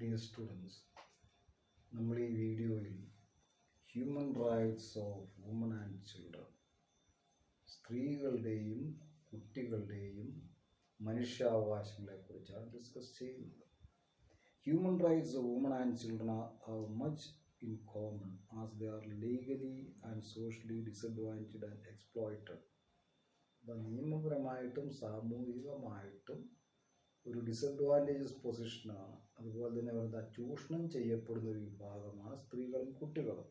Dear students, നമ്മൾ ഈ വീഡിയോയിൽ human rights of woman and children, സ്ത്രീകളുടെയും കുട്ടികളുടെയും മനുഷ്യാവകാശങ്ങളെക്കുറിച്ചാണ് ഡിസ്കസ് ചെയ്യുന്നത്. Human rights of woman and children are much in common as they are legally and socially disadvantaged and exploited. നിയമപരമായിട്ടും സാമൂഹികമായിട്ടും ഒരു disadvantages പൊസിഷനാണ്. അതുപോലെ തന്നെ അവരുടെ ചൂഷണം ചെയ്യപ്പെടുന്ന ഒരു വിഭാഗമാണ് സ്ത്രീകളും കുട്ടികളും.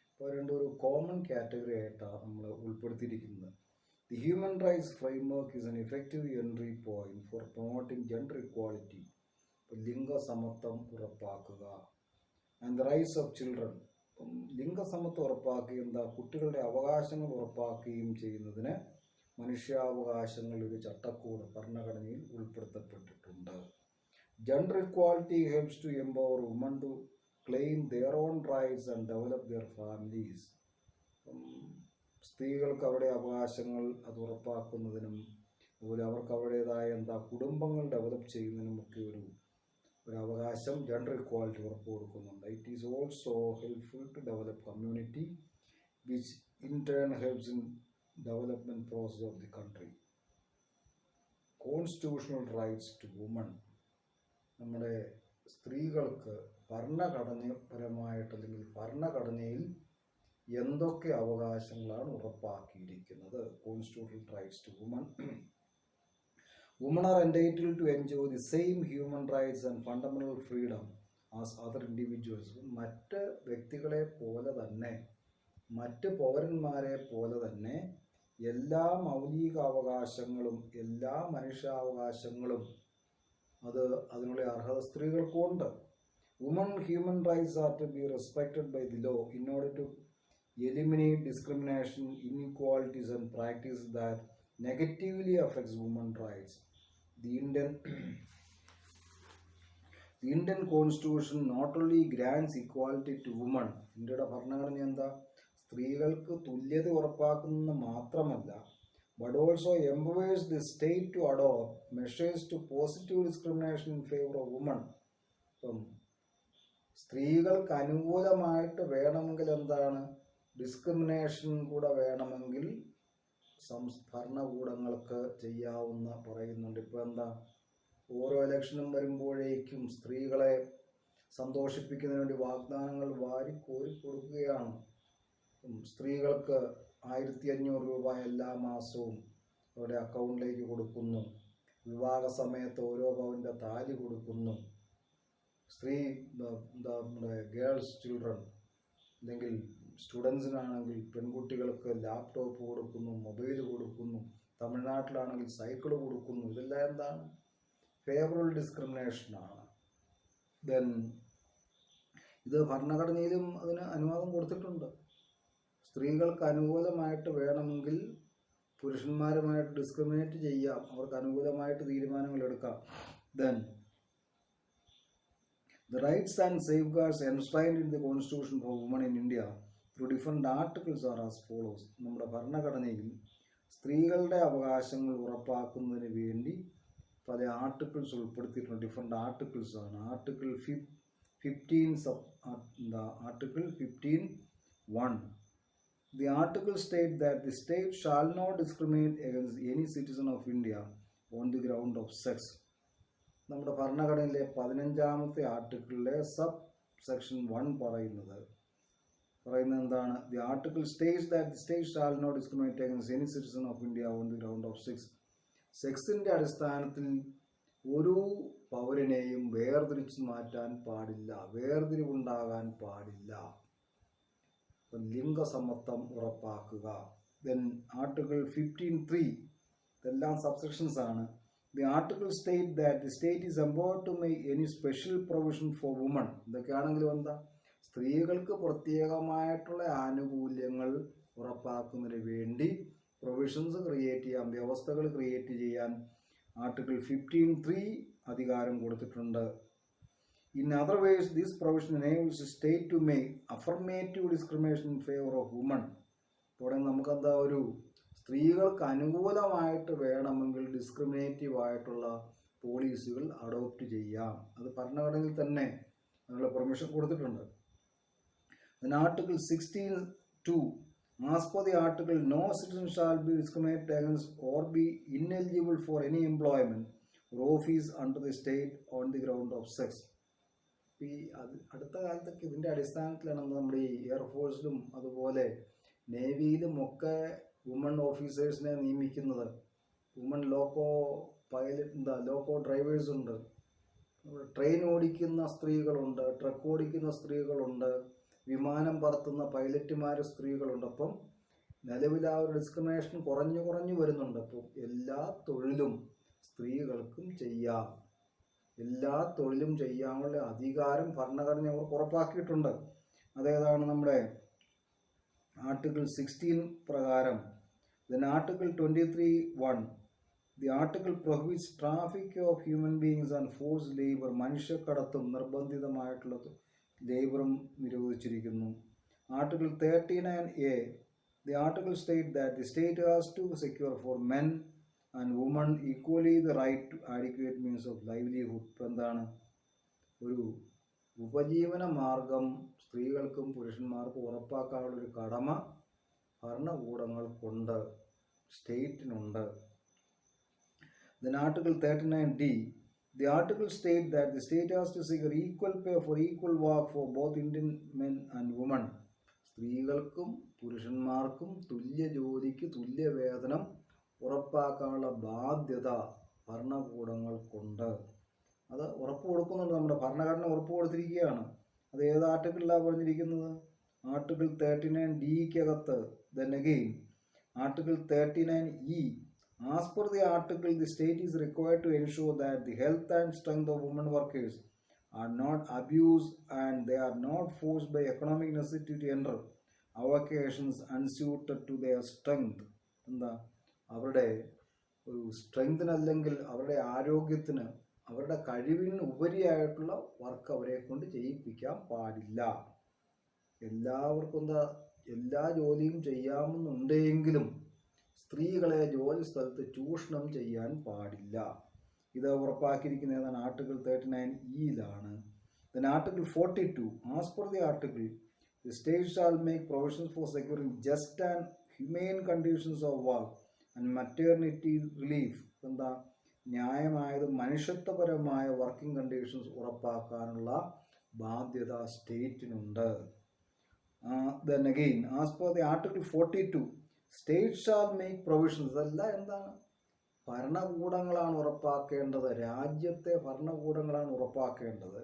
അപ്പോൾ രണ്ടും ഒരു കോമൺ കാറ്റഗറി ആയിട്ടാണ് നമ്മൾ ഉൾപ്പെടുത്തിയിരിക്കുന്നത്. The human rights framework is an effective entry point for promoting gender equality, ലിംഗസമത്വം ഉറപ്പാക്കുക. And the rights of children, ലിംഗസമത്വം ഉറപ്പാക്കുകയും കുട്ടികളുടെ അവകാശങ്ങൾ ഉറപ്പാക്കുകയും ചെയ്യുന്നതിന് മനുഷ്യാവകാശങ്ങളുടെ ഒരു ചട്ടക്കൂട് ഭരണഘടനയിൽ ഉൾപ്പെടുത്തപ്പെട്ടിട്ടുണ്ട്. Gender equality helps to empower women to claim their own rights and develop their families. സ്ത്രീകൾക്ക് അവരുടെ അവകാശങ്ങൾ അത് ഉറപ്പാക്കുന്നതിനും അതുപോലെ അവർക്ക് അവരുടേതായ കുടുംബങ്ങൾ ഡെവലപ്പ് ചെയ്യുന്നതിനുമൊക്കെ ഒരു അവകാശം ജെൻഡർ ഇക്വാലിറ്റി ഉറപ്പ് കൊടുക്കുന്നുണ്ട്. It is also helpful to develop community which in turn helps in development process of the country. Constitutional rights to women, നമ്മുടെ സ്ത്രീകൾക്ക് ഭരണഘടനാപരമായിട്ട് അല്ലെങ്കിൽ ഭരണഘടനയിൽ എന്തൊക്കെ അവകാശങ്ങളാണ് ഉറപ്പാക്കിയിരിക്കുന്നത്. Constitutional rights to women. Women are entitled to enjoy the same human rights and fundamental freedom as other individuals. മറ്റ് വ്യക്തികളെ പോലെ തന്നെ, മറ്റ് പൗരന്മാരെ പോലെ തന്നെ എല്ലാ മൗലിക അവകാശങ്ങളും എല്ലാ മനുഷ്യാവകാശങ്ങളും അതിനുള്ള അർഹത സ്ത്രീകൾക്കുണ്ട്. Women human rights are to be respected by the law in order to eliminate discrimination, inequalities and practices that negatively affects women's rights. The Indian Constitution not only grants equality to women, ഇന്ത്യയുടെ ഭരണഘടന സ്ത്രീകൾക്ക് തുല്യത ഉറപ്പാക്കുന്നത് മാത്രമല്ല, but also empowers the state to adopt measures to positive discrimination in favor of women. സ്ത്രീകൾക്ക് അനുകൂലമായിട്ട് വേണമെങ്കിൽ discrimination കൂടെ വേണമെങ്കിൽ ഭരണകൂടങ്ങൾക്ക് ചെയ്യാവുന്ന പറയുന്നുണ്ട്. ഇപ്പോൾ ഓരോ ഇലക്ഷനും വരുമ്പോഴേക്കും സ്ത്രീകളെ സന്തോഷിപ്പിക്കുന്നതിന് വേണ്ടി വാഗ്ദാനങ്ങൾ വാരിക്കോരി കൊടുക്കുകയാണ്. സ്ത്രീകൾക്ക് 1500 രൂപ എല്ലാ മാസവും അവരുടെ അക്കൗണ്ടിലേക്ക് കൊടുക്കുന്നു. വിവാഹ സമയത്ത് ഓരോ പവൻ്റെ താലി കൊടുക്കുന്നു. നമ്മുടെ ഗേൾസ് ചിൽഡ്രൻ അല്ലെങ്കിൽ സ്റ്റുഡൻസിനാണെങ്കിൽ പെൺകുട്ടികൾക്ക് ലാപ്ടോപ്പ് കൊടുക്കുന്നു, മൊബൈൽ കൊടുക്കുന്നു. തമിഴ്നാട്ടിലാണെങ്കിൽ സൈക്കിൾ കൊടുക്കുന്നു. ഇതെല്ലാം ഫേവറബിൾ ഡിസ്ക്രിമിനേഷനാണ്. ദെൻ ഇത് ഭരണഘടനയിലും അതിന് അനുവാദം കൊടുത്തിട്ടുണ്ട്. സ്ത്രീകൾക്ക് അനുകൂലമായിട്ട് വേണമെങ്കിൽ പുരുഷന്മാരുമായിട്ട് ഡിസ്ക്രിമിനേറ്റ് ചെയ്യാം, അവർക്ക് അനുകൂലമായിട്ട് തീരുമാനങ്ങൾ എടുക്കാം. Then the rights and safeguards enshrined in the Constitution for women in India through different articles are as follows. നമ്മുടെ ഭരണഘടനയിൽ സ്ത്രീകളുടെ അവകാശങ്ങൾ ഉറപ്പാക്കുന്നതിന് വേണ്ടി പല ആർട്ടിക്കിൾസ് ഉൾപ്പെടുത്തിയിട്ടുണ്ട്. ഡിഫറെൻ്റ് ആർട്ടിക്കിൾസ് ആണ്. Article 15(1). The article states that the state shall not discriminate against any citizen of India on the ground of sex. നമ്മുടെ ഭരണഘടനയിലെ 15ാമത്തെ ആർട്ടിക്കിളിലെ സബ് സെക്ഷൻ 1 പറയുന്നത് എന്താണ്? The article states that the state shall not discriminate against any citizen of India on the ground of sex. സെക്സിൻ്റെ അടിസ്ഥാനത്തിൽ ഒരു പൗരനെയും വേർതിരിച്ചു മാറ്റാൻ പാടില്ല, വേർതിരിവുണ്ടാകാൻ പാടില്ല. ലിംഗസമത്വം ഉറപ്പാക്കുക. ദെൻ ആർട്ടിക്കിൾ 15(3), ഇതെല്ലാം സബ്സെക്ഷൻസ് ആണ്. The article states that the state is empowered to make any special provision for women. ഇതൊക്കെയാണെങ്കിലും സ്ത്രീകൾക്ക് പ്രത്യേകമായിട്ടുള്ള ആനുകൂല്യങ്ങൾ ഉറപ്പാക്കുന്നതിന് വേണ്ടി പ്രൊവിഷൻസ് ക്രിയേറ്റ് ചെയ്യാൻ, വ്യവസ്ഥകൾ ക്രിയേറ്റ് ചെയ്യാൻ ആർട്ടിക്കിൾ 15(3) അധികാരം കൊടുത്തിട്ടുണ്ട്. In other ways, this provision enables the state to make affirmative discrimination in favor of women. ഇവിടെ നമുക്ക് ഒരു സ്ത്രീകൾക്ക് അനുകൂലമായിട്ട് വേണമെങ്കിൽ ഡിസ്ക്രിമിനേറ്റീവ് ആയിട്ടുള്ള പോളിസികൾ അഡോപ്റ്റ് ചെയ്യാം. അത് ഭരണഘടനയിൽ തന്നെ അതിനുള്ള പെർമിഷൻ കൊടുത്തിട്ടുണ്ട്. Then Article 16(2), as per the article, no citizen shall be discriminated against or be ineligible for any employment or office under the state on the ground of sex. ഈ അടുത്ത കാലത്തൊക്കെ ഇതിൻ്റെ അടിസ്ഥാനത്തിലാണ് നമ്മുടെ ഈ എയർഫോഴ്സിലും അതുപോലെ നേവിയിലും ഒക്കെ വുമൺ ഓഫീസേഴ്സിനെ നിയമിക്കുന്നത്. വുമൺ ലോക്കോ ഡ്രൈവേഴ്സ് ഉണ്ട്, ട്രെയിൻ ഓടിക്കുന്ന സ്ത്രീകളുണ്ട്, ട്രക്ക് ഓടിക്കുന്ന സ്ത്രീകളുണ്ട്, വിമാനം പറത്തുന്ന പൈലറ്റുമാർ സ്ത്രീകളുണ്ട്. അപ്പം നിലവിൽ ആ ഒരു ഡിസ്ക്രിമിനേഷൻ കുറഞ്ഞു വരുന്നുണ്ട്. അപ്പം എല്ലാ തൊഴിലും സ്ത്രീകൾക്കും ചെയ്യാം, എല്ലാ തൊഴിലും ചെയ്യാനുള്ള അധികാരം ഭരണഘടന അവർക്ക് ഉറപ്പാക്കിയിട്ടുണ്ട്. അതേതാണ് നമ്മുടെ ആർട്ടിക്കിൾ 16 പ്രകാരം. Then Article 23(1), the article prohibits traffic of human beings and forced labor. മനുഷ്യക്കടത്തും നിർബന്ധിതമായിട്ടുള്ള ലേബറും നിരോധിച്ചിരിക്കുന്നു. Article 39(a), the article states that the state has to secure for men and women equally the right to adequate means of livelihood. എന്താണ്, ഒരു ഉപജീവന മാർഗം സ്ത്രീകൾക്കും പുരുഷന്മാർക്കും ഉറപ്പാക്കാനുള്ളൊരു കടമ ഭരണകൂടങ്ങൾക്കുണ്ട്, സ്റ്റേറ്റിനുണ്ട്. Then Article 39(d), the article states that the state has to secure equal pay for equal work for both Indian men and women. സ്ത്രീകൾക്കും പുരുഷന്മാർക്കും തുല്യ ജോലിക്ക് തുല്യ വേതനം ഉറപ്പാക്കാനുള്ള ബാധ്യത ഭരണകൂടങ്ങൾക്കുണ്ട്. അത് ഉറപ്പ് കൊടുക്കുന്നുണ്ട്, നമ്മുടെ ഭരണഘടന ഉറപ്പ് കൊടുത്തിരിക്കുകയാണ്. അത് ഏത് ആർട്ടിക്കിളിലാണ് പറഞ്ഞിരിക്കുന്നത്? Article 39(d)ക്കകത്ത്. Then again, Article 39(e), as per the article, the state is required to ensure that the health and strength of women workers are not abused and they are not forced by economic necessity to enter avocations unsuited to their strength. എന്താ, അവരുടെ ഒരു സ്ട്രെങ്തിനല്ലെങ്കിൽ അവരുടെ ആരോഗ്യത്തിന് അവരുടെ കഴിവിന് ഉപരിയായിട്ടുള്ള work അവരെ കൊണ്ട് ചെയ്യിപ്പിക്കാൻ പാടില്ല. എല്ലാവർക്കും എല്ലാ ജോലിയും ചെയ്യാമെന്നുണ്ടെങ്കിലും സ്ത്രീകളെ ജോലി സ്ഥലത്ത് ചൂഷണം ചെയ്യാൻ പാടില്ല. ഇത് ഉറപ്പാക്കിയിരിക്കുന്ന ഏതാണ്? Article 39(e)ലാണ്. Then Article 42, as per the article, the state shall make provisions for securing just and humane conditions of work and maternity relief. എന്താ, ന്യായമായതും മനുഷ്യത്വപരമായ വർക്കിംഗ് കണ്ടീഷൻസ് ഉറപ്പാക്കാനുള്ള ബാധ്യത സ്റ്റേറ്റിനുണ്ട്. Then again, as per the Article 42, state shall make provisions. ഇതെല്ലാം എന്താണ്? ഭരണകൂടങ്ങളാണ് ഉറപ്പാക്കേണ്ടത്, രാജ്യത്തെ ഭരണകൂടങ്ങളാണ് ഉറപ്പാക്കേണ്ടത്.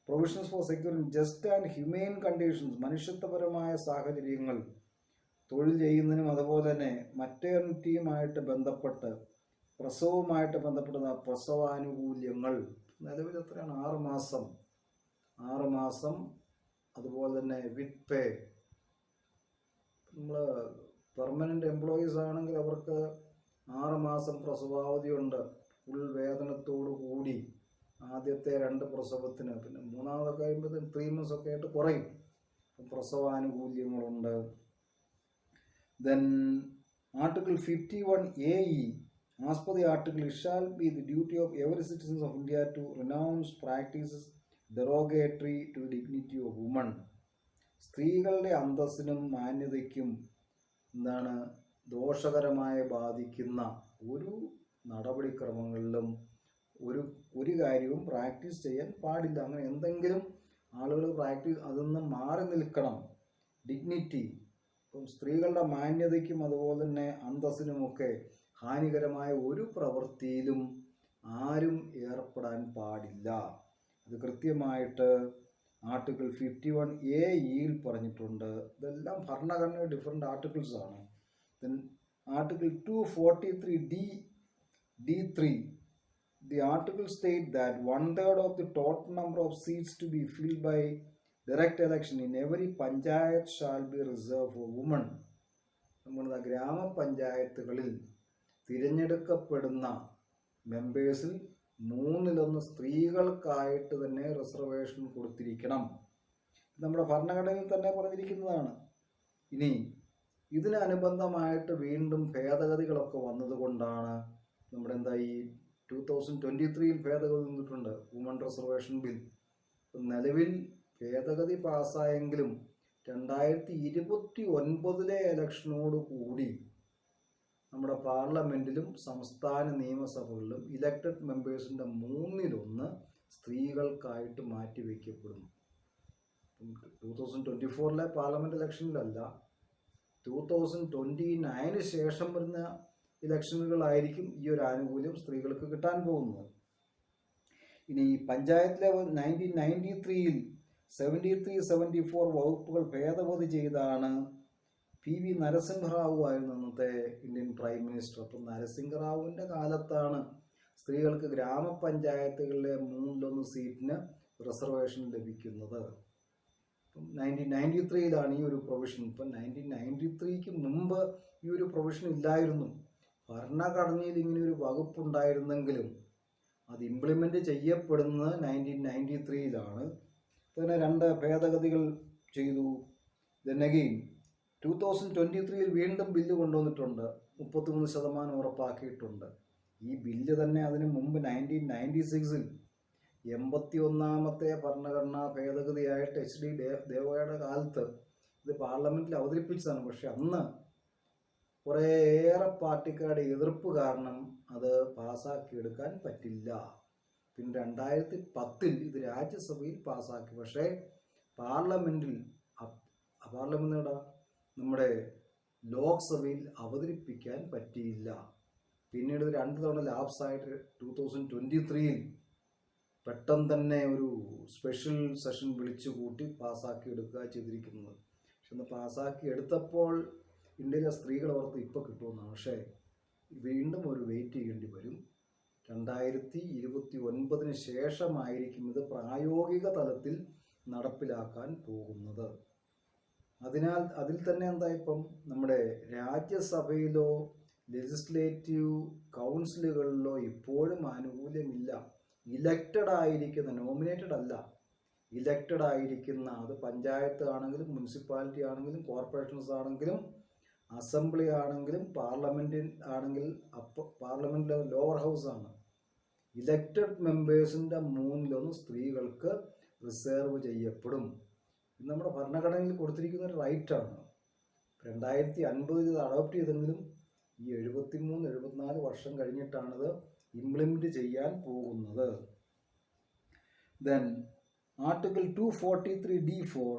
Provisions for securing just and humane conditions, മനുഷ്യത്വപരമായ സാഹചര്യങ്ങൾ തൊഴിൽ ചെയ്യുന്നതിനും അതുപോലെ തന്നെ മറ്റേണിറ്റിയുമായിട്ട് ബന്ധപ്പെട്ട് പ്രസവവുമായിട്ട് ബന്ധപ്പെടുന്ന പ്രസവാനുകൂല്യങ്ങൾ. നിലവിൽ എത്രയാണ്? 6 മാസം. അതുപോലെ തന്നെ വിത്ത് പേ. നമ്മൾ പെർമനൻ്റ് എംപ്ലോയീസ് ആണെങ്കിൽ അവർക്ക് 6 മാസം പ്രസവാവധിയുണ്ട്, ഫുൾ വേതനത്തോടു കൂടി. ആദ്യത്തെ 2 പ്രസവത്തിന്, പിന്നെ 3-ാമതൊക്കെ കഴിയുമ്പോഴത്തേക്കും 3 months ഒക്കെ ആയിട്ട് കുറയും. പ്രസവാനുകൂല്യങ്ങളുണ്ട്. Then Article 51(a)(e), as per the article, it shall be the duty of every citizen of India to renounce practices derogatory to the dignity of women. സ്ത്രീകളുടെ അന്തസ്സിനും മാന്യതയ്ക്കും എന്താണ് ദോഷകരമായി ബാധിക്കുന്ന ഒരു നടപടിക്രമങ്ങളിലും ഒരു കാര്യവും പ്രാക്ടീസ് ചെയ്യാൻ പാടില്ല. അങ്ങനെ എന്തെങ്കിലും ആളുകൾ അതൊന്നും മാറി നിൽക്കണം. ഡിഗ്നിറ്റി, ഇപ്പം സ്ത്രീകളുടെ മാന്യതയ്ക്കും അതുപോലെ തന്നെ അന്തസ്സിനുമൊക്കെ ഹാനികരമായ ഒരു പ്രവൃത്തിയിലും ആരും ഏർപ്പെടാൻ പാടില്ല. അത് കൃത്യമായിട്ട് ആർട്ടിക്കിൾ 51(a)(e)യിൽ പറഞ്ഞിട്ടുണ്ട്. ഇതെല്ലാം ഭരണഘടനയുടെ ഡിഫറെൻ്റ് ആർട്ടിക്കിൾസ് ആണ്. Then Article 243(d)(3), the article states that 1/3 of the total number of seats to be filled by direct election in every panchayat shall be reserved for women. നമ്മുടെ ഗ്രാമപഞ്ചായത്തുകളിൽ തിരഞ്ഞെടുക്കപ്പെടുന്ന മെമ്പേഴ്സിൽ 1/3 സ്ത്രീകൾക്കായിട്ട് തന്നെ റിസർവേഷൻ കൊടുത്തിരിക്കണം. നമ്മുടെ ഭരണഘടനയിൽ തന്നെ പറഞ്ഞിരിക്കുന്നതാണ്. ഇനി ഇതിനനുബന്ധമായിട്ട് വീണ്ടും ഭേദഗതികളൊക്കെ വന്നതുകൊണ്ടാണ് നമ്മുടെ ഈ 2023 ഭേദഗതി വന്നിട്ടുണ്ട്, വുമൺ റിസർവേഷൻ ബിൽ. നിലവിൽ ഭേദഗതി പാസ്സായെങ്കിലും 2029 ഇലക്ഷനോട് കൂടി നമ്മുടെ പാർലമെന്റിലും സംസ്ഥാന നിയമസഭകളിലും ഇലക്റ്റഡ് മെമ്പേഴ്സിൻ്റെ 1/3 സ്ത്രീകൾക്കായിട്ട് മാറ്റിവെക്കപ്പെടും. 2024 പാർലമെന്റ് ഇലക്ഷനിലല്ല, 2029 ശേഷം വരുന്ന ഇലക്ഷനുകളായിരിക്കും ഈ ഒരു ആനുകൂല്യം സ്ത്രീകൾക്ക് കിട്ടാൻ പോകുന്നത്. ഇനി പഞ്ചായത്ത് ലെവൽ 1993 73-74 വകുപ്പുകൾ ഭേദഗതി ചെയ്താണ് PV നരസിംഹറാവു ആയിരുന്നു അന്നത്തെ ഇന്ത്യൻ പ്രൈം മിനിസ്റ്റർ. അപ്പം നരസിംഹറാവുവിൻ്റെ കാലത്താണ് സ്ത്രീകൾക്ക് ഗ്രാമപഞ്ചായത്തുകളിലെ 1/3 സീറ്റിന് റിസർവേഷൻ ലഭിക്കുന്നത്. 1993 ഈ ഒരു പ്രൊവിഷൻ. ഇപ്പം 1993 മുമ്പ് ഈ ഒരു പ്രൊവിഷൻ ഇല്ലായിരുന്നു. ഭരണഘടനയിൽ ഇങ്ങനെ ഒരു വകുപ്പുണ്ടായിരുന്നെങ്കിലും അത് ഇംപ്ലിമെൻ്റ് ചെയ്യപ്പെടുന്നത് 1993 തന്നെ 2 ഭേദഗതികൾ ചെയ്തു. then again 2023 വീണ്ടും ബില്ല് കൊണ്ടുവന്നിട്ടുണ്ട്. 33% ഉറപ്പാക്കിയിട്ടുണ്ട്. ഈ ബില്ല് തന്നെ അതിന് മുമ്പ് 1996 81ാമത്തെ ഭരണഘടനാ ഭേദഗതിയായിട്ട് HD ദേവയുടെ കാലത്ത് ഇത് പാർലമെന്റിൽ അവതരിപ്പിച്ചതാണ്. പക്ഷെ അന്ന് കുറേയേറെ പാർട്ടിക്കാരുടെ എതിർപ്പ് കാരണം അത് പാസ്സാക്കിയെടുക്കാൻ പറ്റില്ല. പിന്നെ 2010 ഇത് രാജ്യസഭയിൽ പാസ്സാക്കി. പക്ഷേ പാർലമെന്റിൽ നമ്മുടെ ലോക്സഭയിൽ അവതരിപ്പിക്കാൻ പറ്റിയില്ല. പിന്നീട് 2 തവണ ലാപ്സായിട്ട് 2023 പെട്ടെന്ന് തന്നെ ഒരു സ്പെഷ്യൽ സെഷൻ വിളിച്ചു കൂട്ടി പാസ്സാക്കി എടുക്കുക ചെയ്തിരിക്കുന്നത്. പക്ഷെ ഒന്ന് പാസ്സാക്കി എടുത്തപ്പോൾ ഇന്ത്യയിലെ സ്ത്രീകൾ ഓർത്ത് ഇപ്പോൾ കിട്ടുമെന്നാണ്. പക്ഷേ വീണ്ടും ഒരു വെയിറ്റ് ചെയ്യേണ്ടി വരും. 2029 ശേഷമായിരിക്കും ഇത് പ്രായോഗിക തലത്തിൽ നടപ്പിലാക്കാൻ പോകുന്നത്. അതിനാൽ അതിൽ തന്നെ ഇപ്പം നമ്മുടെ രാജ്യസഭയിലോ ലെജിസ്ലേറ്റീവ് കൗൺസിലുകളിലോ ഇപ്പോഴും ആനുകൂല്യമില്ല. ഇലക്റ്റഡ് ആയിരിക്കുന്ന, നോമിനേറ്റഡ് അല്ല, ഇലക്റ്റഡ് ആയിരിക്കുന്ന, അത് പഞ്ചായത്ത് ആണെങ്കിലും മുനിസിപ്പാലിറ്റി ആണെങ്കിലും കോർപ്പറേഷൻസ് ആണെങ്കിലും അസംബ്ലി ആണെങ്കിലും പാർലമെന്റ് ആണെങ്കിൽ പാർലമെന്റിലെ ലോവർ ഹൗസ് ആണ്. ഇലക്റ്റഡ് മെമ്പേഴ്സിൻ്റെ 1/3 സ്ത്രീകൾക്ക് റിസർവ് ചെയ്യപ്പെടും. ഇത് നമ്മുടെ ഭരണഘടനയിൽ കൊടുത്തിരിക്കുന്ന ഒരു റൈറ്റാണ്. 2050 ഇത് അഡോപ്റ്റ് ചെയ്തെങ്കിലും ഈ 73-74 വർഷം കഴിഞ്ഞിട്ടാണിത് ഇംപ്ലിമെന്റ് ചെയ്യാൻ പോകുന്നത്. Then Article 243(d)(4),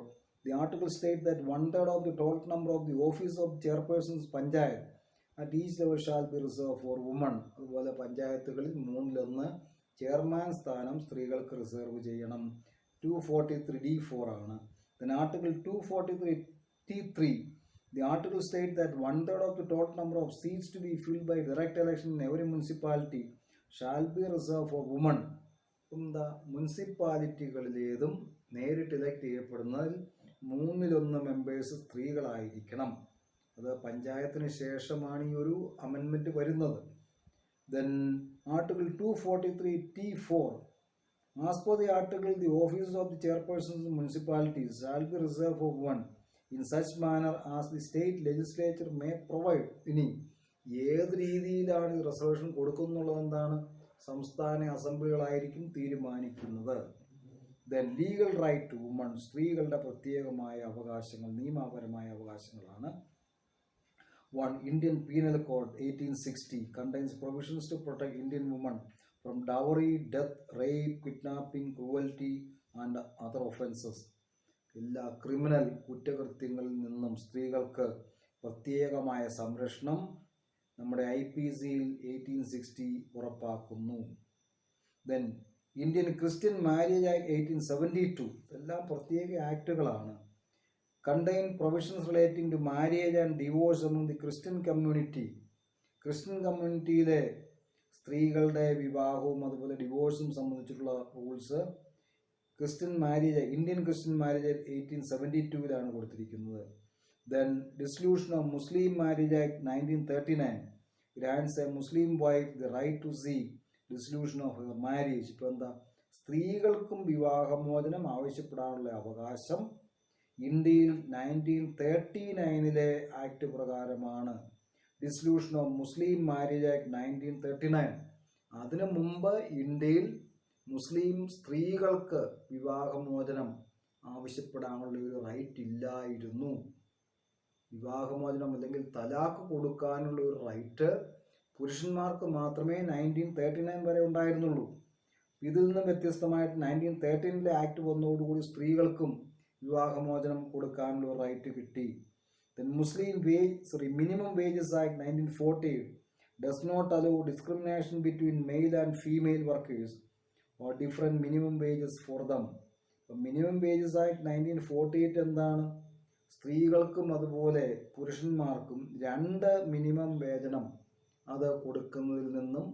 the article states that 1/3 of the total number of the office of chairpersons panchayat at each level shall be reserved for women. അതുപോലെ പഞ്ചായത്തുകളിൽ 1/3 ചെയർമാൻ സ്ഥാനം സ്ത്രീകൾക്ക് റിസർവ് ചെയ്യണം. 243(d)(4 ആണ്. Then Article 243(t)(3), the article states that 1/3 of the total number of seats to be filled by direct election in every municipality shall be reserved for women. മുനിസിപ്പാലിറ്റികളിലേതും നേരിട്ട് elect ചെയ്യപ്പെടുന്നതിൽ 1/3 members സ്ത്രീകളായിരിക്കണം. അത് പഞ്ചായത്തിന് ശേഷമാണ് ഈ ഒരു അമെൻമെന്റ് വരുന്നത്. Then Article 243(t)(4), as per the article, the offices of the chairpersons of municipalities shall be reserved for women in such manner as the state legislature may provide. ഇനി ഏത് രീതിയിലാണ് ഈ റിസർവേഷൻ കൊടുക്കുന്നുള്ളതെന്താണ് സംസ്ഥാന അസംബ്ലികളായിരിക്കും തീരുമാനിക്കുന്നത്. Then legal right to woman, സ്ത്രീകളുടെ പ്രത്യേകമായ അവകാശങ്ങൾ, നിയമപരമായ അവകാശങ്ങളാണ്. 1. Indian Penal Code 1860 contains provisions to protect Indian women from dowry, death, rape, kidnapping, cruelty and other offenses. എല്ലാ ക്രിമിനൽ കുറ്റകൃത്യങ്ങളിൽ നിന്നും സ്ത്രീകൾക്ക് പ്രത്യേകമായ സംരക്ഷണം നമ്മുടെ IPCയിൽ 1860 ഉറപ്പാക്കുന്നു. Then Indian Christian marriage act 1872, എല്ലാം പ്രത്യേക ആക്ടുകളാണ്. Contain provisions relating to marriage and divorce among the Christian community. Christian കമ്മ്യൂണിറ്റിയിലെ സ്ത്രീകളുടെ വിവാഹവും അതുപോലെ ഡിവോഴ്സും സംബന്ധിച്ചിട്ടുള്ള rules Christian marriage, Indian Christian marriage 1872 കൊടുത്തിരിക്കുന്നത്. Then Dissolution of Muslim Marriage Act 1939 grants a Muslim wife the right to seek dissolution of her marriage. ഇപ്പോൾ എന്താ, സ്ത്രീകൾക്കും വിവാഹമോചനം ആവശ്യപ്പെടാനുള്ള അവകാശം ഇന്ത്യയിൽ 1939 ആക്ട് പ്രകാരമാണ്. Dissolution of Muslim marriage act 1939. അതിനു മുമ്പ് ഇന്ത്യയിൽ മുസ്ലിം സ്ത്രീകൾക്ക് വിവാഹമോചനം ആവശ്യപ്പെടാനുള്ള ഒരു റൈറ്റ് ഇല്ലായിരുന്നു. വിവാഹമോചനം അല്ലെങ്കിൽ തലാഖ് കൊടുക്കാനുള്ള ഒരു റൈറ്റ് പുരുഷന്മാർക്ക് മാത്രമേ 1939 വരെ ഉണ്ടായിരുന്നുള്ളൂ. ഇതിൽ നിന്നും വ്യത്യസ്തമായിട്ട് 1913 ആക്ട് വന്നതോടുകൂടി സ്ത്രീകൾക്കും വിവാഹമോചനം കൊടുക്കാനുള്ള റൈറ്റ് കിട്ടി. Minimum Wages Act 1940 does not allow discrimination between male and female workers or different minimum wages for them. Minimum wages act 1948 എന്താണ്? സ്ത്രീകൾക്കും അതുപോലെ പുരുഷന്മാർക്കും 2 മിനിമം വേതനം അത് കൊടുക്കുന്നതിൽ നിന്നും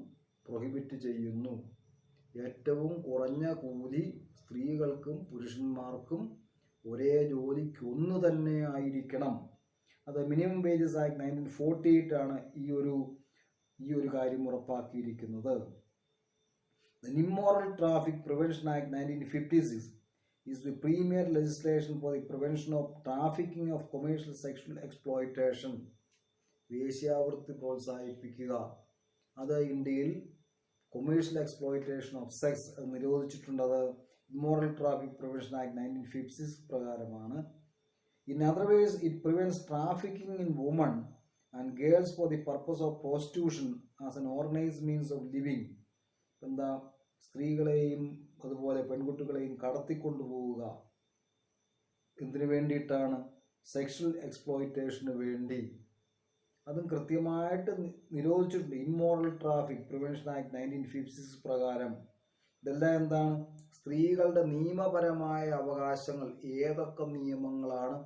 പ്രൊഹിബിറ്റ് ചെയ്യുന്നു. ഏറ്റവും കുറഞ്ഞ കൂലി സ്ത്രീകൾക്കും പുരുഷന്മാർക്കും ഒരേ ജോലിക്ക് ഒന്ന് തന്നെ ആയിരിക്കണം. അത് മിനിമം വേജസ് ആക്ട് 1948 ആണ് ഈ ഒരു കാര്യം ഉറപ്പാക്കിയിരിക്കുന്നത്. Immoral Traffic Prevention Act 1956 is the premier legislation for the prevention of trafficking of commercial sexual exploitation. വേശ്യാവൃത്തി പ്രോത്സാഹിപ്പിക്കുക. അത് ഇന്ത്യയിൽ കൊമേഴ്ഷ്യൽ എക്സ്പ്ലോയിറ്റേഷൻ ഓഫ് സെക്സ് നിരോധിച്ചിട്ടുള്ളത് ഇമ്മോറൽ ട്രാഫിക് പ്രിവെൻഷൻ ആക്ട് 1956 പ്രകാരമാണ്. In other ways, it prevents trafficking in women and girls for the purpose of prostitution as an organized means of living. എന്താ? സ്ത്രീകളെയും അതുപോലെ പെൺകുട്ടികളെയും കടത്തിക്കൊണ്ടുപോവുക. എന്തിനു വേണ്ടിയിട്ടാണ്? സെക്ഷൽ എക്സ്പ്ലോയിറ്റേഷന് വേണ്ടി. അതും കൃത്യമായിട്ട് നിരോധിച്ചിട്ടുണ്ട്. ഇമ്മോറൽ ട്രാഫിക് പ്രിവെൻഷൻ ആക്ട് 1956 പ്രകാരം. ഇതെല്ലാം എന്താണ്? സ്ത്രീകളുടെ നിയമപരമായ അവകാശങ്ങൾ ഏതൊക്കെ നിയമങ്ങളാണ്,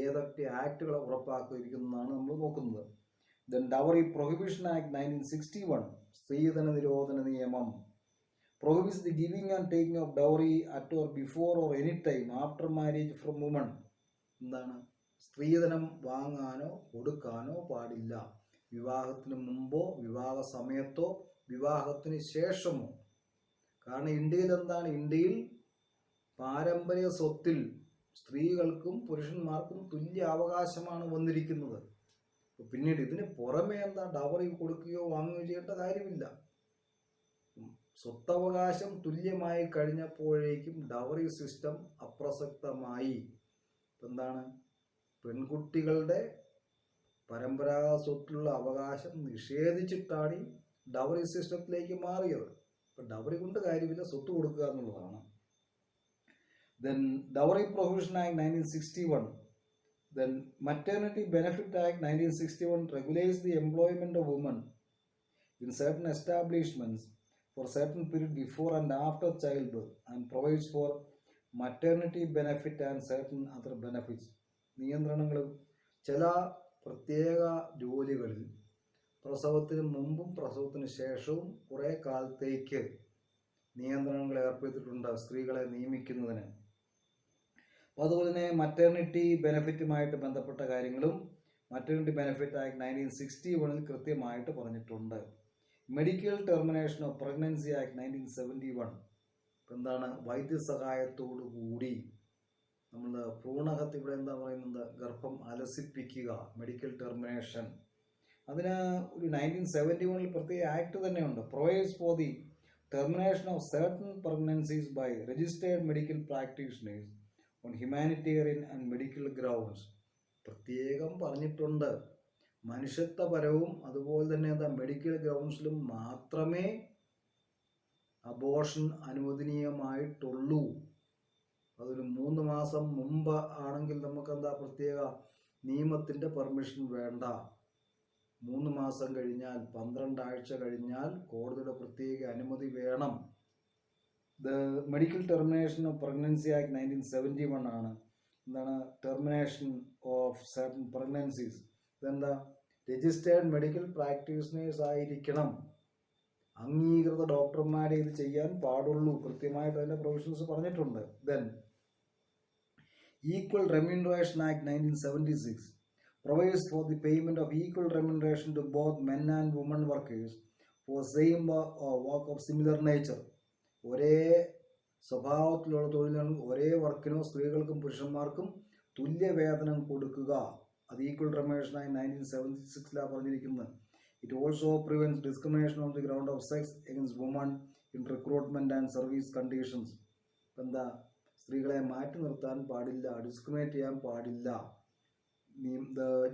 ഏതൊക്കെ ആക്ടുകൾ ഉറപ്പാക്കിയിരിക്കുന്നതാണ് നമ്മൾ നോക്കുന്നത്. ദെൻ ഡവറി പ്രൊഹിബിഷൻ ആക്ട് 1961 സ്ത്രീധന നിരോധന നിയമം prohibits the giving and taking of dowry at or before or any time after marriage from women. എന്താണ്? സ്ത്രീധനം വാങ്ങാനോ കൊടുക്കാനോ പാടില്ല. വിവാഹത്തിന് മുമ്പോ വിവാഹ സമയത്തോ വിവാഹത്തിന് ശേഷമോ. കാരണം ഇന്ത്യയിൽ എന്താണ്? ഇന്ത്യയിൽ പാരമ്പര്യ സ്വത്തിൽ സ്ത്രീകൾക്കും പുരുഷന്മാർക്കും തുല്യ അവകാശമാണ് വന്നിരിക്കുന്നത്. പിന്നീട് ഇതിന് പുറമെ എന്താ ഡവറി കൊടുക്കുകയോ വാങ്ങുകയോ ചെയ്യേണ്ട കാര്യമില്ല. സ്വത്തവകാശം തുല്യമായി കഴിഞ്ഞപ്പോഴേക്കും ഡവറി സിസ്റ്റം അപ്രസക്തമായി. എന്താണ്? പെൺകുട്ടികളുടെ പരമ്പരാഗത സ്വത്തിലുള്ള അവകാശം നിഷേധിച്ചിട്ടാണ് ഈ ഡവറി സിസ്റ്റത്തിലേക്ക് മാറിയത്. അപ്പം ഡവറി കൊണ്ട് കാര്യമില്ല, സ്വത്ത് കൊടുക്കുക എന്നുള്ളതാണ്. Then Dowry Prohibition Act 1961. Then Maternity Benefit Act 1961 regulates the employment of women in certain establishments for certain period before and after childbirth and provides for maternity benefit and certain other benefits. നിയന്ത്രണങ്ങൾ ചില പ്രത്യേക ജോലികളിൽ പ്രസവത്തിന് മുമ്പും പ്രസവത്തിന് ശേഷവും കുറേ കാലത്തേക്ക് നിയന്ത്രണങ്ങൾ ഏർപ്പെടുത്തിയിട്ടുണ്ട് സ്ത്രീകളെ നിയമിക്കുന്നതിന്. അതുപോലെ തന്നെ മറ്റേണിറ്റി ബെനഫിറ്റുമായിട്ട് ബന്ധപ്പെട്ട കാര്യങ്ങളും മറ്റേണിറ്റി ബെനഫിറ്റ് ആക്ട് 1961 കൃത്യമായിട്ട് പറഞ്ഞിട്ടുണ്ട്. Medical termination of pregnancy act 1971 എന്താണ്? വൈദ്യസഹായത്തോടു കൂടി നമ്മൾ ഭ്രൂണഹത്യ, ഇവിടെ എന്താ പറയുന്നത്? ഗർഭം അലസിപ്പിക്കുക, മെഡിക്കൽ ടെർമിനേഷൻ. അതിന് ഒരു 1971 പ്രത്യേക ആക്ട് തന്നെയുണ്ട്. Provides for the termination of certain pregnancies by registered medical practitioners on humanitarian and medical grounds. പ്രത്യേകം പറഞ്ഞിട്ടുണ്ട്. മനുഷ്യത്വപരവും അതുപോലെ തന്നെ എന്താ മെഡിക്കൽ ഗ്രൗണ്ട്സിലും മാത്രമേ അബോർഷൻ അനുവദനീയമായിട്ടുള്ളൂ. അതൊരു 3 മാസം മുമ്പ് ആണെങ്കിൽ നമുക്കെന്താ പ്രത്യേക നിയമത്തിൻ്റെ പെർമിഷൻ വേണ്ട. 3 മാസം കഴിഞ്ഞാൽ 12 ആഴ്ച കഴിഞ്ഞാൽ കോടതിയുടെ പ്രത്യേക അനുമതി വേണം. The medical termination of pregnancy act 1971 ആണ്. എന്താണ്? Termination of certain pregnancies. ഇതെന്താ? രജിസ്റ്റേർഡ് മെഡിക്കൽ പ്രാക്ടീഷണേഴ്സ് ആയിരിക്കണം. അംഗീകൃത ഡോക്ടർമാരെ ഇത് ചെയ്യാൻ പാടുള്ളൂ. കൃത്യമായിട്ട് അതിൻ്റെ പ്രൊവിഷൻസ് പറഞ്ഞിട്ടുണ്ട്. Then equal remuneration act 1976 provides for the payment of equal remuneration to both men and women workers for same work of similar nature. ഒരേ സ്വഭാവത്തിലുള്ള തൊഴിലാളികൾ ഒരേ വർക്കിനോ സ്ത്രീകൾക്കും പുരുഷന്മാർക്കും തുല്യ വേതനം കൊടുക്കുക. അത് ഈക്വൽ റെമ്യൂണറേഷൻ ആയി 1976 പറഞ്ഞിരിക്കുന്നത്. It also prevents discrimination on the ground of sex against woman in recruitment and service conditions. എന്താ, സ്ത്രീകളെ മാറ്റി നിർത്താൻ പാടില്ല, ഡിസ്ക്രിമിനേറ്റ് ചെയ്യാൻ പാടില്ല.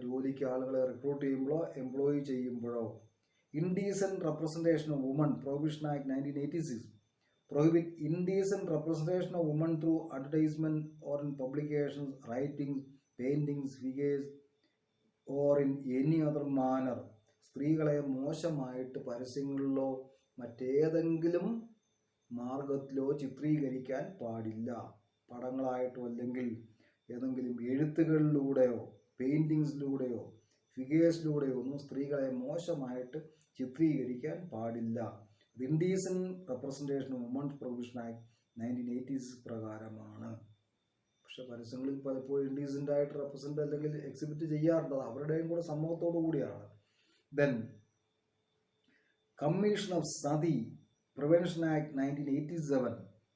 ജോലിക്ക് ആളുകളെ റിക്രൂട്ട് ചെയ്യുമ്പോഴോ എംപ്ലോയി ചെയ്യുമ്പോഴോ. Indecent representation of women prohibition act 1986 prohibit indecent representation of women through advertisement or in publications, writings, paintings, figures or in any other manner. സ്ത്രീകളെ മോശമായിട്ട് പരസ്യങ്ങളിലോ മറ്റേതെങ്കിലും മാർഗത്തിലോ ചിത്രീകരിക്കാൻ പാടില്ല. പടങ്ങളായിട്ടോ അല്ലെങ്കിൽ ഏതെങ്കിലും എഴുത്തുകളിലൂടെയോ പെയിൻറ്റിങ്സിലൂടെയോ ഫിഗേഴ്സിലൂടെയോ ഒന്നും സ്ത്രീകളെ മോശമായിട്ട് ചിത്രീകരിക്കാൻ പാടില്ല. Indecent representation of women's prohibition act 1986 പ്രകാരമാണ്. പക്ഷെ പരസ്യങ്ങളിൽ പലപ്പോഴും ഇൻഡീസെൻ്റ് ആയിട്ട് റെപ്രസെൻ്റ് അല്ലെങ്കിൽ എക്സിബിറ്റ് ചെയ്യാറുണ്ട്, അവരുടെയും കൂടെ സമ്മതത്തോടു കൂടിയാണ്. Then commission of sati prevention act 1987.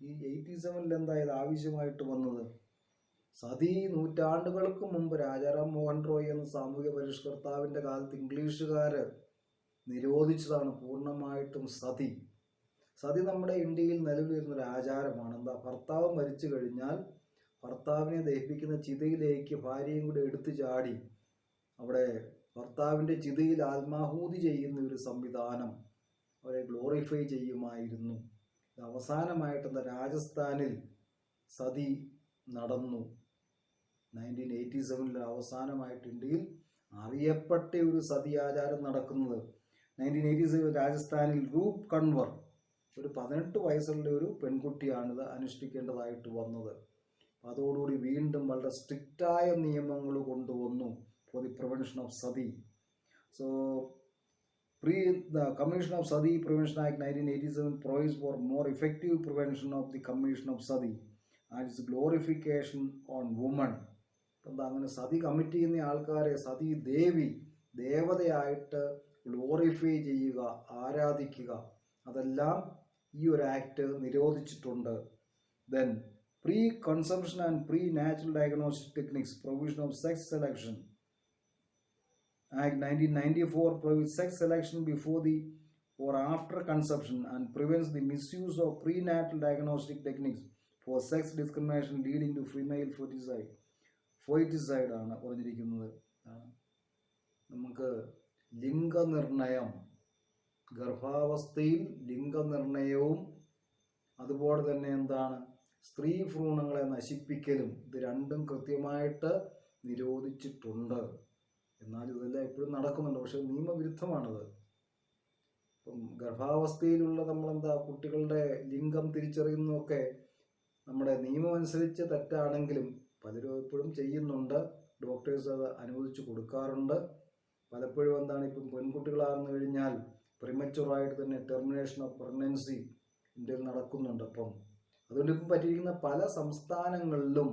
ഈ 87 എന്തായത് ആവശ്യമായിട്ട് വന്നത്? സതി നൂറ്റാണ്ടുകൾക്ക് മുമ്പ് രാജാറാം മോഹൻ റോയ് എന്ന സാമൂഹ്യ പരിഷ്കർത്താവിൻ്റെ കാലത്ത് ഇംഗ്ലീഷുകാർ നിരോധിച്ചതാണ് പൂർണ്ണമായിട്ടും സതി. സതി നമ്മുടെ ഇന്ത്യയിൽ നിലവിൽ വരുന്നൊരു ആചാരമാണ്. എന്താ, ഭർത്താവ് മരിച്ചു കഴിഞ്ഞാൽ ഭർത്താവിനെ ദഹിപ്പിക്കുന്ന ചിതയിലേക്ക് ഭാര്യയും കൂടെ എടുത്തു ചാടി അവിടെ ഭർത്താവിൻ്റെ ചിതയിൽ ആത്മാഹൂതി ചെയ്യുന്ന ഒരു സംവിധാനം, അവരെ ഗ്ലോറിഫൈ ചെയ്യുമായിരുന്നു. അവസാനമായിട്ട് രാജസ്ഥാനിൽ സതി നടന്നു. 1987 അവസാനമായിട്ട് ഇന്ത്യയിൽ അറിയപ്പെട്ട ഒരു സതി ആചാരം നടക്കുന്നത്. 1987 രാജസ്ഥാനിൽ റൂപ് കൺവർ, ഒരു 18 വയസ്സുള്ള ഒരു പെൺകുട്ടിയാണിത് അനുഷ്ഠിക്കേണ്ടതായിട്ട് വന്നത്. അതോടുകൂടി വീണ്ടും വളരെ സ്ട്രിക്റ്റായ നിയമങ്ങൾ കൊണ്ടുവന്നു for the prevention of sati. So the Commission of Sati Prevention Act 1987 provides for more effective prevention of the commission of Sati and its glorification on women. എന്താ, അങ്ങനെ സതി കമ്മിറ്റ് ചെയ്യുന്ന ആൾക്കാരെ സതി ദേവതയായിട്ട് ഗ്ലോറിഫൈ ചെയ്യുക, ആരാധിക്കുക, അതെല്ലാം ഈ ഒരു ആക്ട് നിരോധിച്ചിട്ടുണ്ട്. Then pre consumption and pre natural diagnostic techniques provision of sex selection Act 1994 prohibits sex selection before the or after conception and prevents the misuse of prenatal diagnostic techniques for sex discrimination leading to female foeticide. Foeticide ആണ് പറഞ്ഞിരിക്കുന്നത്. നമുക്ക് ലിംഗനിർണയം, ഗർഭാവസ്ഥയിൽ ലിംഗനിർണയവും അതുപോലെ തന്നെ എന്താണ് സ്ത്രീ ഭ്രൂണങ്ങളെ നശിപ്പിക്കലും, ഇത് രണ്ടും കൃത്യമായിട്ട് നിരോധിച്ചിട്ടുണ്ട്. എന്നാൽ ഇതെല്ലാം എപ്പോഴും നടക്കുന്നുണ്ട്, പക്ഷെ നിയമവിരുദ്ധമാണത്. ഇപ്പം ഗർഭാവസ്ഥയിലുള്ള നമ്മളെന്താ കുട്ടികളുടെ ലിംഗം തിരിച്ചറിയുന്നതൊക്കെ നമ്മുടെ നിയമം അനുസരിച്ച് തെറ്റാണെങ്കിലും പലരും എപ്പോഴും ചെയ്യുന്നുണ്ട്. ഡോക്ടേഴ്സ് അത് അനുവദിച്ചു കൊടുക്കാറുണ്ട്. പലപ്പോഴും എന്താണ്, ഇപ്പം പെൺകുട്ടികളാണെന്ന് കഴിഞ്ഞാൽ പ്രിമച്ചുറായിട്ട് തന്നെ ടെർമിനേഷൻ ഓഫ് പ്രഗ്നൻസി ഇന്ത്യയിൽ നടക്കുന്നുണ്ട്. അപ്പം അതുകൊണ്ട് ഇപ്പം പറ്റിയിരിക്കുന്ന പല സംസ്ഥാനങ്ങളിലും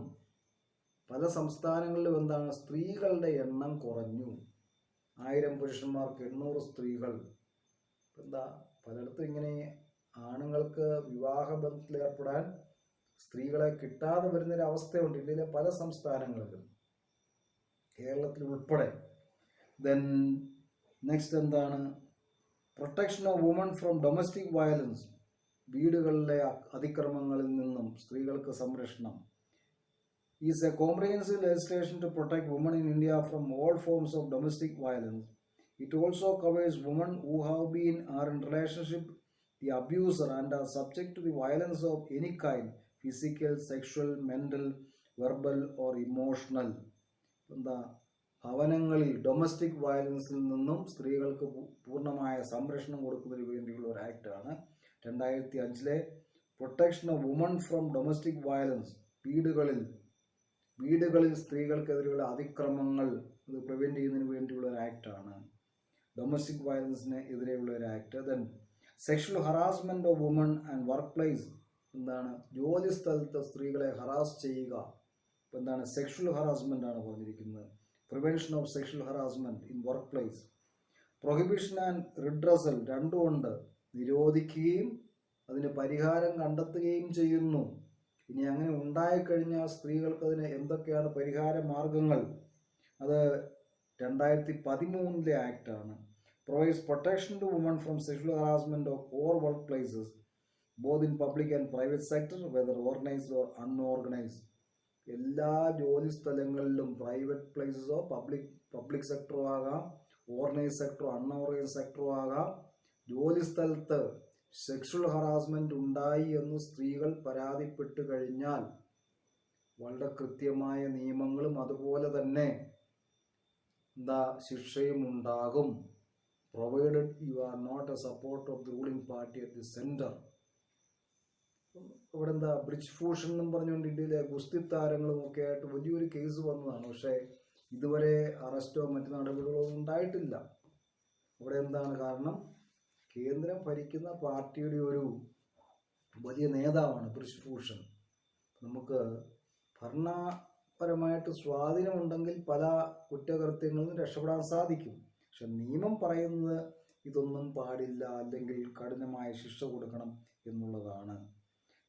എന്താണ്, സ്ത്രീകളുടെ എണ്ണം കുറഞ്ഞു. 1000 പുരുഷന്മാർക്ക് 800 സ്ത്രീകൾ. എന്താ, പലയിടത്തും ഇങ്ങനെ ആണുങ്ങൾക്ക് വിവാഹബന്ധത്തിൽ ഏർപ്പെടാൻ സ്ത്രീകളെ കിട്ടാതെ വരുന്നൊരവസ്ഥയുണ്ട് ഇന്ത്യയിലെ പല സംസ്ഥാനങ്ങളിലും, കേരളത്തിൽ ഉൾപ്പെടെ. ദെൻ നെക്സ്റ്റ് എന്താണ്, protection of woman from domestic violence, വീടുകളിലെ അതിക്രമങ്ങളിൽ നിന്നും സ്ത്രീകൾക്ക് സംരക്ഷണം. is a comprehensive legislation to protect women in India from all forms of domestic violence. It also covers women who have been or in relationship the abuser and are subject to the violence of any kind, physical, sexual, mental, verbal or emotional. എന്താ, ഭവനങ്ങളിൽ domestic വയലൻസിൽ നിന്നും സ്ത്രീകൾക്ക് പൂർണ്ണമായ സംരക്ഷണം കൊടുക്കുന്നതിന് വേണ്ടിയുള്ള ഒരു ആക്ടാണ് 2005 protection of woman from domestic violence. വീടുകളിൽ സ്ത്രീകൾക്കെതിരെയുള്ള അതിക്രമങ്ങൾ ഇത് പ്രിവെൻറ്റ് ചെയ്യുന്നതിന് വേണ്ടിയുള്ള ഒരു ആക്ടാണ്, ഡൊമസ്റ്റിക് വയലൻസിന് എതിരെയുള്ള ഒരു act. Then sexual harassment of woman and work place, എന്താണ്, ജോലി സ്ഥലത്ത് സ്ത്രീകളെ ഹറാസ് ചെയ്യുക. ഇപ്പം എന്താണ്, സെക്ഷൽ ഹറാസ്മെൻ്റ് ആണ് പറഞ്ഞിരിക്കുന്നത്. Prevention of sexual harassment in workplace. Prohibition and redressal, രണ്ടുമുണ്ട്, നിരോധിക്കുകയും അതിന് പരിഹാരം കണ്ടെത്തുകയും ചെയ്യുന്നു. ഇനി അങ്ങനെ ഉണ്ടായിക്കഴിഞ്ഞാൽ സ്ത്രീകൾക്കതിന് എന്തൊക്കെയാണ് പരിഹാര മാർഗങ്ങൾ, അത് 2013 ആക്ടാണ്. Provides protection to women from sexual harassment of or workplaces both in public and private sector, whether organized or unorganized. എല്ലാ ജോലി സ്ഥലങ്ങളിലും പ്രൈവറ്റ് പ്ലേസസോ പബ്ലിക് സെക്ടറോ ആകാം, ഓർഗനൈസ് സെക്ടറോ അൺഓർഗനൈസ് സെക്ടറോ ആകാം, ജോലി സ്ഥലത്ത് സെക്ഷൽ ഹറാസ്മെന്റ് ഉണ്ടായി എന്ന് സ്ത്രീകൾ പരാതിപ്പെട്ട് കഴിഞ്ഞാൽ വളരെ കൃത്യമായ നിയമങ്ങളും അതുപോലെ തന്നെ ശിക്ഷയും ഉണ്ടാകും. Provided you are not a support of the ruling party at the centre. ഇവിടെ ബ്രിജ് ഭൂഷൺ എന്നും പറഞ്ഞുകൊണ്ട് ഇന്ത്യയിലെ ഗുസ്തി താരങ്ങളും ഒക്കെ ആയിട്ട് വലിയൊരു കേസ് വന്നതാണ്. പക്ഷേ ഇതുവരെ അറസ്റ്റോ മറ്റു നടപടികളോ ഉണ്ടായിട്ടില്ല. ഇവിടെ കാരണം കേന്ദ്രം ഭരിക്കുന്ന പാർട്ടിയുടെ ഒരു വലിയ നേതാവാണ് ബ്രിജ് ഭൂഷൺ. നമുക്ക് ഭരണപരമായിട്ട് സ്വാധീനമുണ്ടെങ്കിൽ പല കുറ്റകൃത്യങ്ങളിൽ നിന്ന് രക്ഷപ്പെടാൻ സാധിക്കും. പക്ഷെ നിയമം പറയുന്നത് ഇതൊന്നും പാടില്ല, അല്ലെങ്കിൽ കഠിനമായ ശിക്ഷ കൊടുക്കണം എന്നുള്ളതാണ്.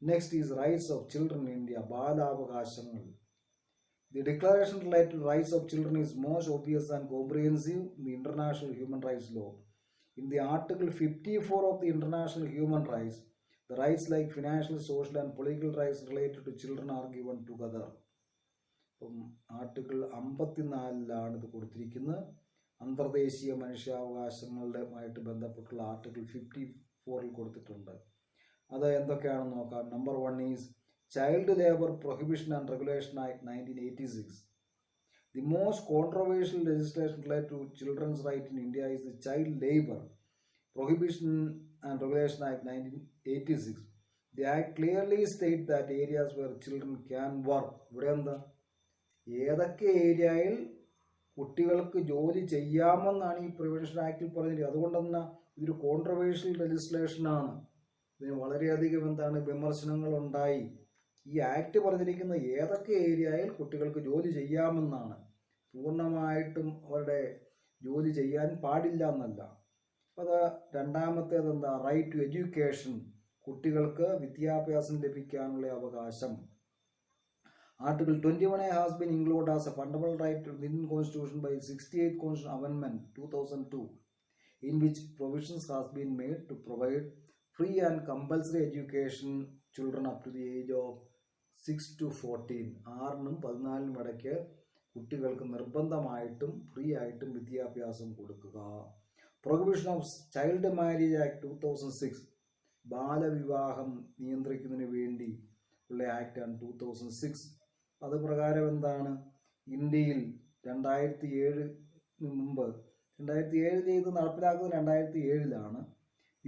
Next is rights of children in India. ബാലാവകാശങ്ങൾ. The declaration related to rights of children is most obvious and comprehensive in the international human rights law. In the Article 54 of the International Human Rights, the rights like financial, social and political rights related to children are given together. Article 54 ഇത് കൊടുത്തിരിക്കുന്നത്. അന്തർദേശീയ മനുഷ്യാവകാശങ്ങളുമായിട്ട് ബന്ധപ്പെട്ടുള്ള article 54 കൊടുത്തിട്ടുണ്ട്. അത് എന്തൊക്കെയാണെന്ന് നോക്കാം. Number 1 is child labour prohibition and regulation act 1986. The most controversial legislation related to children's rights in India is the Child Labour Prohibition and Regulation Act 1986. The Act clearly states that areas where children can work. ഇവിടെ ഏതൊക്കെ ഏരിയയിൽ കുട്ടികൾക്ക് ജോലി ചെയ്യാമെന്നാണ് ഈ prevention ആക്ടിൽ പറഞ്ഞിരിക്കുന്നത്. അതുകൊണ്ട് തന്നെ ഇതൊരു കോൺട്രവേഴ്ഷ്യൽ ലെജിസ്ലേഷനാണ്. ഇതിന് വളരെയധികം വിമർശനങ്ങൾ ഉണ്ടായി. ഈ ആക്ട് പറഞ്ഞിരിക്കുന്ന ഏതൊക്കെ ഏരിയയിൽ കുട്ടികൾക്ക് ജോലി ചെയ്യാമെന്നാണ്. പൂർണ്ണമായിട്ടും അവരുടെ ജോലി ചെയ്യാൻ പാടില്ല എന്നല്ല. അത് രണ്ടാമത്തേത് റൈറ്റ് ടു എഡ്യൂക്കേഷൻ. കുട്ടികൾക്ക് വിദ്യാഭ്യാസം ലഭിക്കാനുള്ള അവകാശം. Article 21A has been included as a fundamental right to the Indian Constitution by 68th Constitutional Amendment 2002, in which provisions has been made to provide free and compulsory education children up to the age of 6 to 14. 6നും 14നും ഇടയ്ക്ക് കുട്ടികൾക്ക് നിർബന്ധമായിട്ടും free ആയിട്ടും വിദ്യാഭ്യാസം കൊടുക്കുക. Prohibition of child marriage act 2006. ബാലവിവാഹം നിയന്ത്രിക്കുന്നതിന് വേണ്ടി ഉള്ള ആക്ടാണ് 2006. അത് പ്രകാരം ഇന്ത്യയിൽ 2007 മുമ്പ് 2007 ചെയ്ത് നടപ്പിലാക്കുന്നത് 2007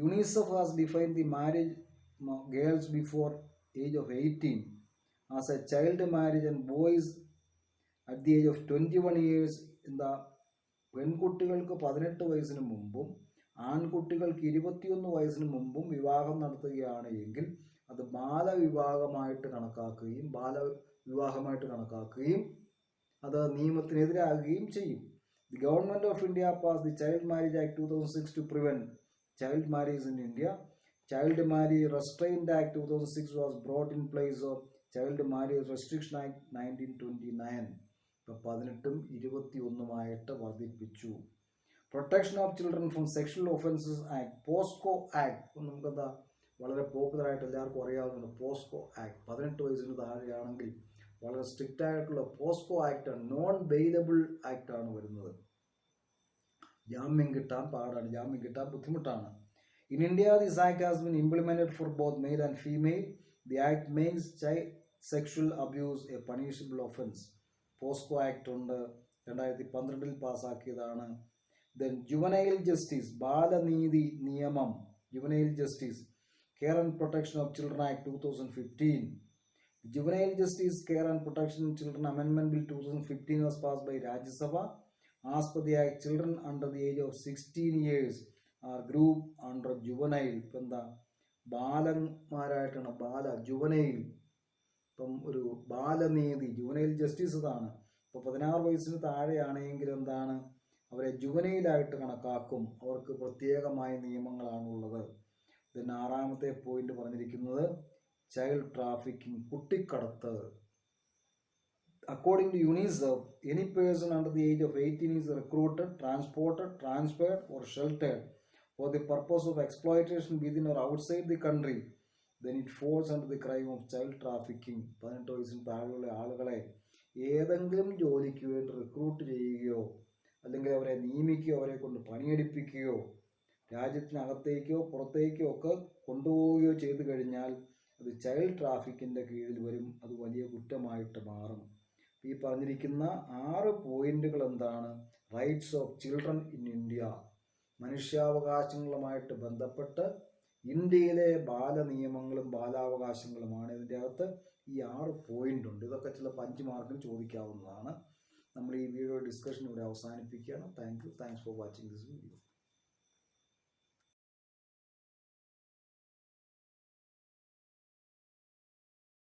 UNICEF has defined the marriage girls before age of 18 as a child marriage and boys at the age of 21 years. പെൺകുട്ടികൾക്ക് 18 വയസ്സിന് മുമ്പും ആൺകുട്ടികൾക്ക് 21 വയസ്സിന് മുമ്പും വിവാഹം നടത്തുകയാണ് എങ്കിൽ അത് ബാലവിവാഹമായിട്ട് കണക്കാക്കുകയും അത് നിയമത്തിനെതിരാകുകയും ചെയ്യും. The Government of India passed the Child Marriage Act 2006 to prevent child marriage in India. Child Marriage Restraint Act 2006 was brought in place of Child Marriage Restriction Act 1929. 18ഉം 21ഉമായിട്ട് വർദ്ധിപ്പിച്ചു. Protection of children from sexual offences act, POCSO act. നമുക്കെന്താ വളരെ പോപ്പുലറായിട്ട് എല്ലാവർക്കും അറിയാവുന്ന POCSO act. 18 വയസ്സിന് താഴെയാണെങ്കിൽ വളരെ strict ആയിട്ടുള്ള POCSO act ആണ്. നോൺ ബെയിലബിൾ ആക്ട് ആണ് വരുന്നത്. ജാമ്യം കിട്ടാൻ പാടാണ്, ജാമ്യം കിട്ടാൻ ബുദ്ധിമുട്ടാണ്. In India, this act has been implemented for both male and female. The act makes child sexual abuse a punishable offense. POCSO act ഉണ്ട്, 2012 പാസ്സാക്കിയതാണ്. Then juvenile justice, ബാലനീതി നിയമം, juvenile justice, care and protection of children act 2015. The juvenile justice, care and protection of children amendment bill 2015 was passed by Rajya Sabha. As per the act, children under the age of 16 years are grouped under juvenile. ബാലന്മാരായിട്ടാണ് juvenile. ഒരു ബാലനീതി, juvenile justice ഇതാണ്. 16 വയസ്സിന് താഴെയാണെങ്കിൽ അവരെ ജുവനൈലായിട്ട് കണക്കാക്കും. അവർക്ക് പ്രത്യേകമായ നിയമങ്ങളാണുള്ളത്. പിന്നെ 6ാമത്തെ പോയിന്റ് പറഞ്ഞിരിക്കുന്നത് ചൈൽഡ് ട്രാഫിക്കിംഗ്, കുട്ടിക്കടത്ത്. According to UNICEF, any person under the age of 18 is recruited, transported, transferred or sheltered for the purpose of exploitation within or outside the country then it falls under the crime of child trafficking. 18 വയസ്സിന് താഴെയുള്ള ആളുകളെ ഏതെങ്കിലും ജോലിക്ക് വേണ്ടി recruit ചെയ്യുകയോ അല്ലെങ്കിൽ അവരെ നിയമിക്കുകയോ അവരെ കൊണ്ട് പണിയെടുപ്പിക്കുകയോ രാജ്യത്തിനകത്തേക്കോ പുറത്തേക്കോ ഒക്കെ കൊണ്ടുപോവുകയോ ചെയ്തു കഴിഞ്ഞാൽ അത് ചൈൽഡ് ട്രാഫിക്കിൻ്റെ കീഴിൽ വരും. അത് വലിയ കുറ്റമായിട്ട് മാറും. ഈ പറഞ്ഞിരിക്കുന്ന 6 പോയിന്റുകൾ എന്താണ്? Rights of children in India, മനുഷ്യാവകാശങ്ങളുമായിട്ട് ബന്ധപ്പെട്ട് ഇന്ത്യയിലെ ബാലനിയമങ്ങളും ബാലാവകാശങ്ങളുമാണ്. ഇതിൻ്റെ അകത്ത് ഈ 6 പോയിന്റ് ഉണ്ട്. ഇതൊക്കെ ചിലപ്പോൾ 5 മാർക്കിന് ചോദിക്കാവുന്നതാണ്. നമ്മൾ ഈ വീഡിയോ ഡിസ്കഷൻ ഇവിടെ അവസാനിപ്പിക്കുകയാണ്. Thanks for watching this video.